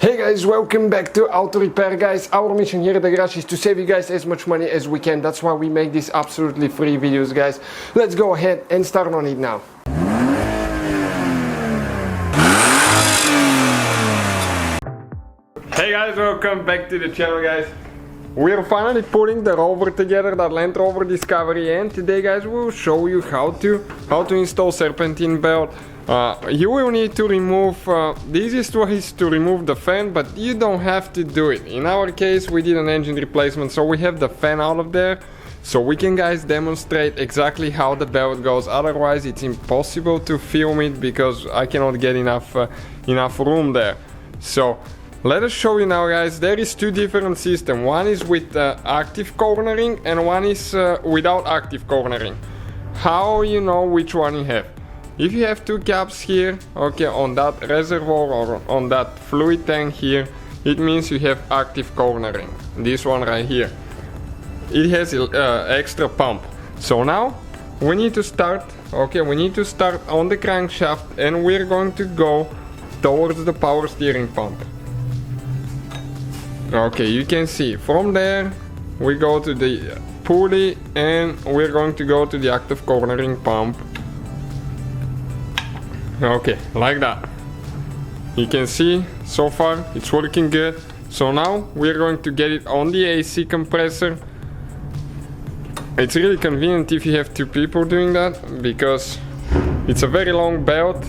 Hey guys, welcome back to Auto Repair guys. Our mission here at the garage is to save you guys as much money as we can. That's why we make these absolutely free videos guys. Let's go ahead and start on it now. Hey guys, welcome back to the channel guys. We're finally putting the Rover together, that Land Rover Discovery, and today guys we'll show you how to install Serpentine belt. You will need to remove, the easiest way is to remove the fan, but you don't have to do it. In our case we did an engine replacement, so we have the fan out of there, so we can guys demonstrate exactly how the belt goes. Otherwise it's impossible to film it because I cannot get enough room there. So let us show you now guys. There is two different systems. One is with active cornering and one is without active cornering. How you know which one you have? If you have two caps here, okay, on that reservoir or on that fluid tank here, it means you have active cornering. This one right here, it has extra pump. So now we need to start, okay, we need to start on the crankshaft and we're going to go towards the power steering pump. Okay, you can see from there we go to the pulley and we're going to go to the active cornering pump. Okay, like that. You can see so far it's working good. So now we're going to get it on the AC compressor. It's really convenient if you have two people doing that because it's a very long belt.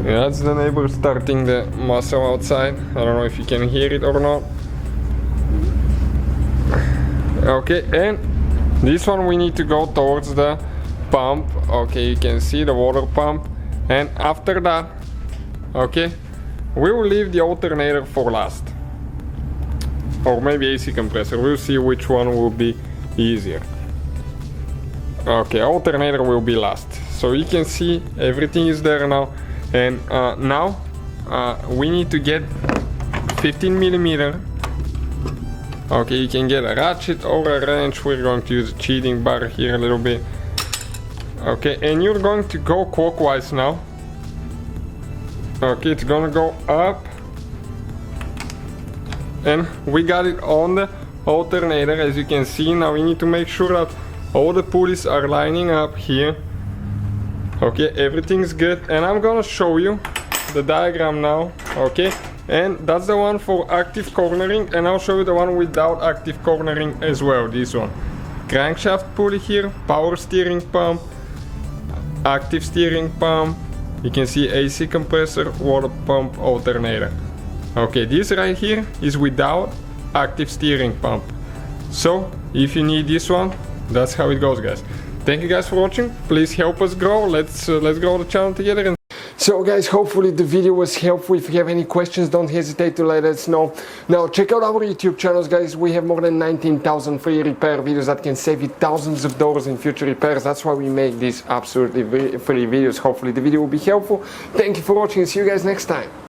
Yeah, that's the neighbor starting the muscle outside. I don't know if you can hear it or not. Okay, and this one we need to go towards the pump. Okay, you can see the water pump, and after that, okay, we will leave the alternator for last, or maybe AC compressor. We'll see which one will be easier. Okay, alternator will be last. So you can see everything is there now, and now we need to get 15mm. Okay, you can get a ratchet or a wrench. We're going to use a cheating bar here a little bit. Okay, and you're going to go clockwise now. Okay, it's gonna go up. And we got it on the alternator, as you can see. Now we need to make sure that all the pulleys are lining up here. Okay, everything's good. And I'm gonna show you the diagram now. Okay, and that's the one for active cornering. And I'll show you the one without active cornering as well, this one. Crankshaft pulley here, power steering pump, active steering pump, you can see AC compressor, water pump, alternator. Okay, this right here is without active steering pump. So if you need this one, that's how it goes guys. Thank you guys for watching. Please help us grow. Let's grow the channel together. So guys, hopefully the video was helpful. If you have any questions, don't hesitate to let us know. Now check out our YouTube channels guys. We have more than 19,000 free repair videos that can save you thousands of dollars in future repairs. That's why we make these absolutely free videos. Hopefully the video will be helpful. Thank you for watching and see you guys next time.